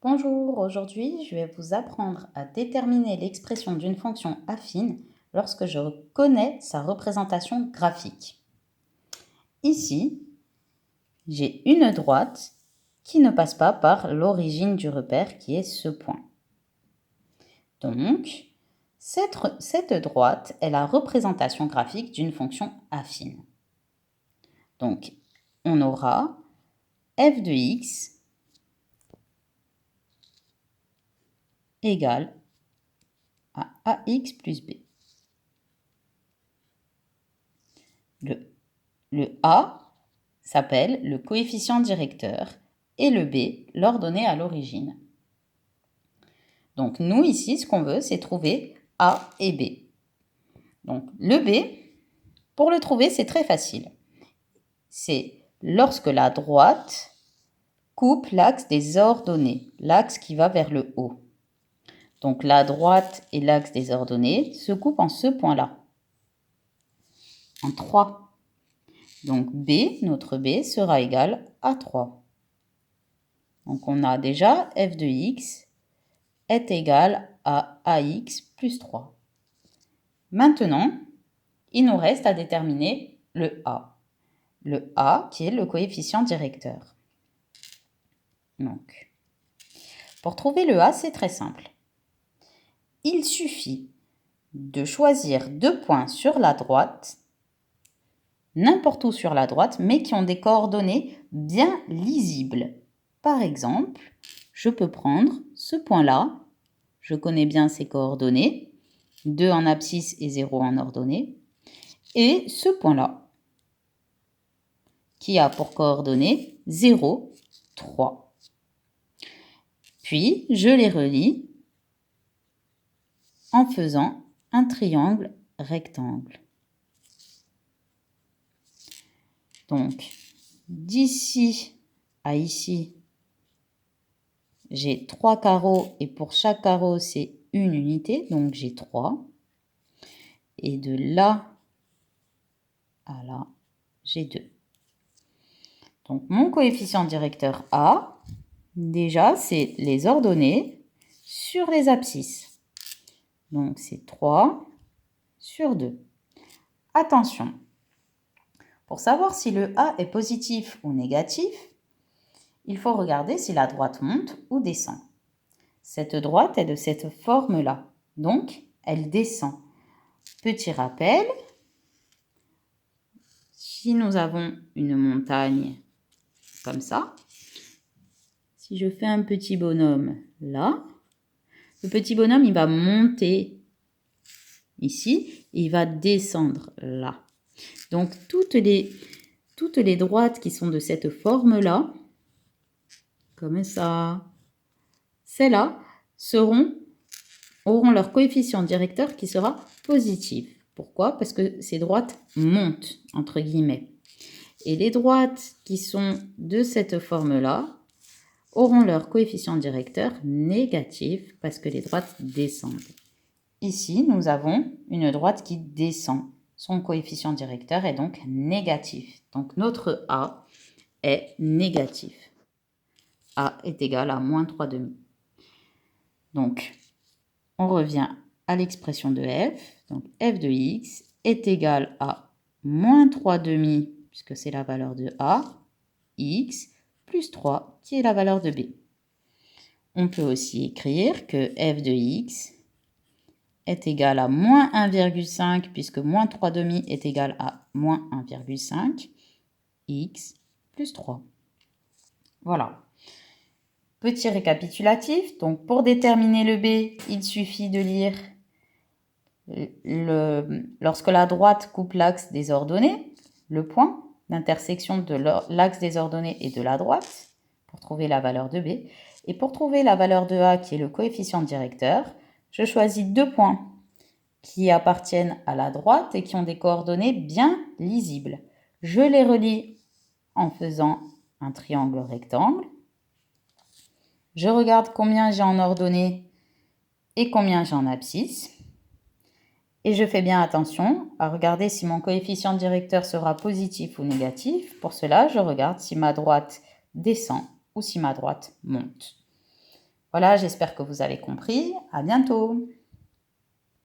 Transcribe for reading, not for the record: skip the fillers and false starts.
Bonjour, aujourd'hui je vais vous apprendre à déterminer l'expression d'une fonction affine lorsque je connais sa représentation graphique. Ici, j'ai une droite qui ne passe pas par l'origine du repère qui est ce point. Donc, cette droite est la représentation graphique d'une fonction affine. Donc, on aura f de x égale à ax plus b. Le a s'appelle le coefficient directeur et le b l'ordonnée à l'origine. Donc nous ici, ce qu'on veut, c'est trouver a et b. Donc le b, pour le trouver, c'est très facile. C'est lorsque la droite coupe l'axe des ordonnées, l'axe qui va vers le haut. Donc la droite et l'axe des ordonnées se coupent en ce point-là, en 3. Donc b, notre b, sera égal à 3. Donc on a déjà f de x est égal à ax plus 3. Maintenant, il nous reste à déterminer le a. Le a qui est le coefficient directeur. Donc, pour trouver le a, c'est très simple. Il suffit de choisir deux points sur la droite, n'importe où sur la droite, mais qui ont des coordonnées bien lisibles. Par exemple, je peux prendre ce point-là, je connais bien ses coordonnées, 2 en abscisse et 0 en ordonnée, et ce point-là, qui a pour coordonnées 0, 3. Puis, je les relie en faisant un triangle rectangle. Donc, d'ici à ici, j'ai 3 carreaux et pour chaque carreau, c'est une unité, donc j'ai 3. Et de là à là, j'ai 2. Donc, mon coefficient directeur A, déjà, c'est les ordonnées sur les abscisses. Donc, c'est 3 sur 2. Attention, pour savoir si le A est positif ou négatif, il faut regarder si la droite monte ou descend. Cette droite est de cette forme-là, donc elle descend. Petit rappel, si nous avons une montagne comme ça, si je fais un petit bonhomme là, le petit bonhomme, il va monter ici et il va descendre là. Donc, toutes les droites qui sont de cette forme-là, comme ça, celles-là auront leur coefficient directeur qui sera positif. Pourquoi? Parce que ces droites montent, entre guillemets. Et les droites qui sont de cette forme-là auront leur coefficient directeur négatif parce que les droites descendent. Ici, nous avons une droite qui descend. Son coefficient directeur est donc négatif. Donc notre A est négatif. A est égal à moins 3,5. Donc, on revient à l'expression de f. Donc, f de x est égal à moins 3,5, puisque c'est la valeur de a, x, plus 3, qui est la valeur de b. On peut aussi écrire que f de x est égal à moins 1,5, puisque moins 3,5 est égal à moins 1,5, x plus 3. Voilà. Petit récapitulatif, donc pour déterminer le b, il suffit de lire lorsque la droite coupe l'axe des ordonnées, le point d'intersection de l'axe des ordonnées et de la droite, pour trouver la valeur de b. Et pour trouver la valeur de a, qui est le coefficient directeur, je choisis deux points qui appartiennent à la droite et qui ont des coordonnées bien lisibles. Je les relie en faisant un triangle rectangle. Je regarde combien j'ai en ordonnée et combien j'ai en abscisse. Et je fais bien attention à regarder si mon coefficient directeur sera positif ou négatif. Pour cela, je regarde si ma droite descend ou si ma droite monte. Voilà, j'espère que vous avez compris. À bientôt.